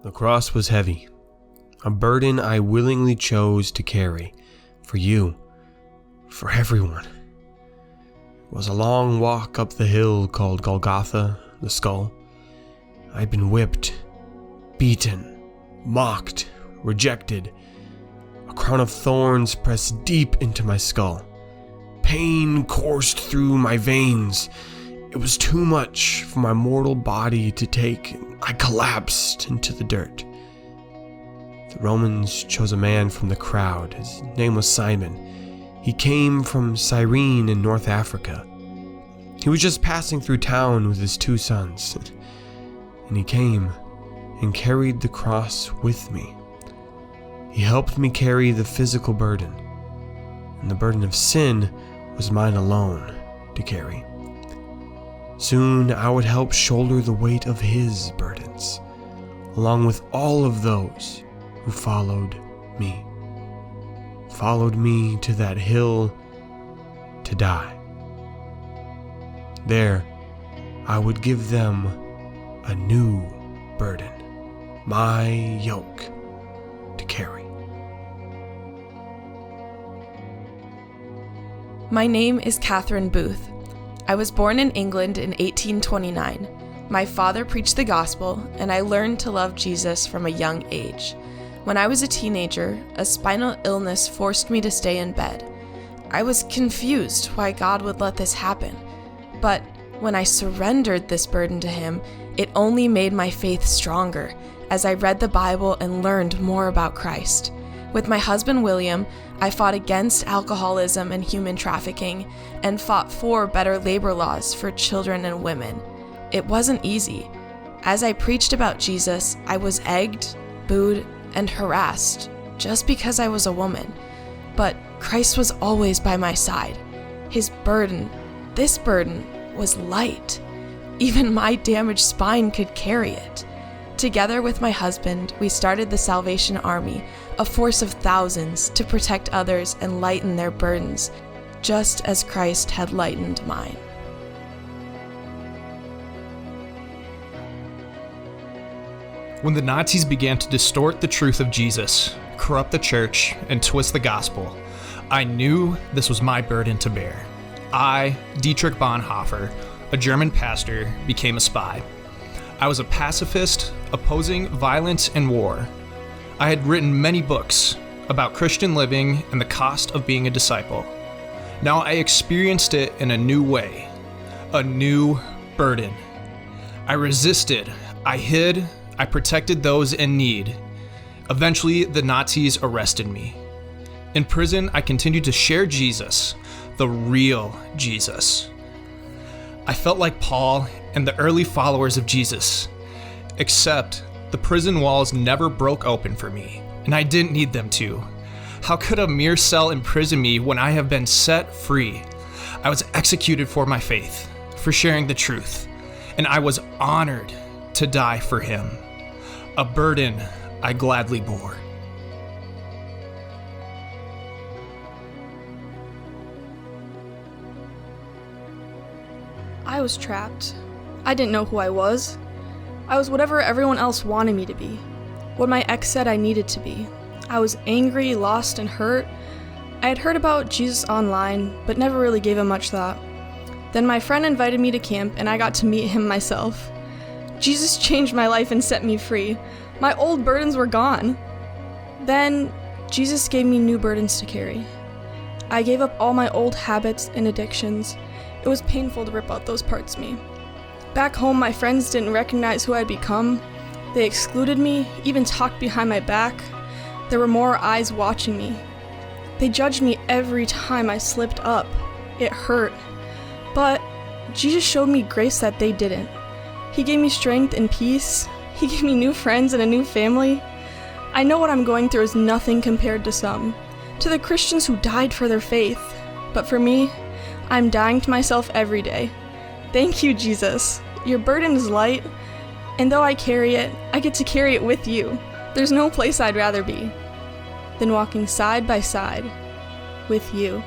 The cross was heavy, a burden I willingly chose to carry, for you, for everyone. It was a long walk up the hill called Golgotha, the skull. I'd been whipped, beaten, mocked, rejected. A crown of thorns pressed deep into my skull. Pain coursed through my veins. It was too much for my mortal body to take. I collapsed into the dirt. The Romans chose a man from the crowd. His name was Simon. He came from Cyrene in North Africa. He was just passing through town with his 2 sons. And he came and carried the cross with me. He helped me carry the physical burden, and the burden of sin was mine alone to carry. Soon I would help shoulder the weight of his burdens, along with all of those who followed me to that hill to die. There, I would give them a new burden, my yoke to carry. My name is Catherine Booth. I was born in England in 1829. My father preached the gospel, and I learned to love Jesus from a young age. When I was a teenager, a spinal illness forced me to stay in bed. I was confused why God would let this happen. But when I surrendered this burden to Him, it only made my faith stronger as I read the Bible and learned more about Christ. With my husband William, I fought against alcoholism and human trafficking and fought for better labor laws for children and women. It wasn't easy. As I preached about Jesus, I was egged, booed, and harassed just because I was a woman. But Christ was always by my side. His burden, this burden, was light. Even my damaged spine could carry it. Together with my husband, we started the Salvation Army, a force of thousands to protect others and lighten their burdens, just as Christ had lightened mine. When the Nazis began to distort the truth of Jesus, corrupt the church, and twist the gospel, I knew this was my burden to bear. I, Dietrich Bonhoeffer, a German pastor, became a spy. I was a pacifist, opposing violence and war. I had written many books about Christian living and the cost of being a disciple. Now I experienced it in a new way, a new burden. I resisted, I hid, I protected those in need. Eventually, the Nazis arrested me. In prison, I continued to share Jesus, the real Jesus. I felt like Paul and the early followers of Jesus, except the prison walls never broke open for me, and I didn't need them to. How could a mere cell imprison me when I have been set free? I was executed for my faith, for sharing the truth, and I was honored to die for Him. A burden I gladly bore. I was trapped. I didn't know who I was. I was whatever everyone else wanted me to be, what my ex said I needed to be. I was angry, lost, and hurt. I had heard about Jesus online, but never really gave him much thought. Then my friend invited me to camp, and I got to meet him myself. Jesus changed my life and set me free. My old burdens were gone. Then Jesus gave me new burdens to carry. I gave up all my old habits and addictions. It was painful to rip out those parts of me. Back home, my friends didn't recognize who I'd become. They excluded me, even talked behind my back. There were more eyes watching me. They judged me every time I slipped up. It hurt. But Jesus showed me grace that they didn't. He gave me strength and peace. He gave me new friends and a new family. I know what I'm going through is nothing compared to some, to the Christians who died for their faith. But for me, I'm dying to myself every day. Thank you, Jesus. Your burden is light, and though I carry it, I get to carry it with you. There's no place I'd rather be than walking side by side with you.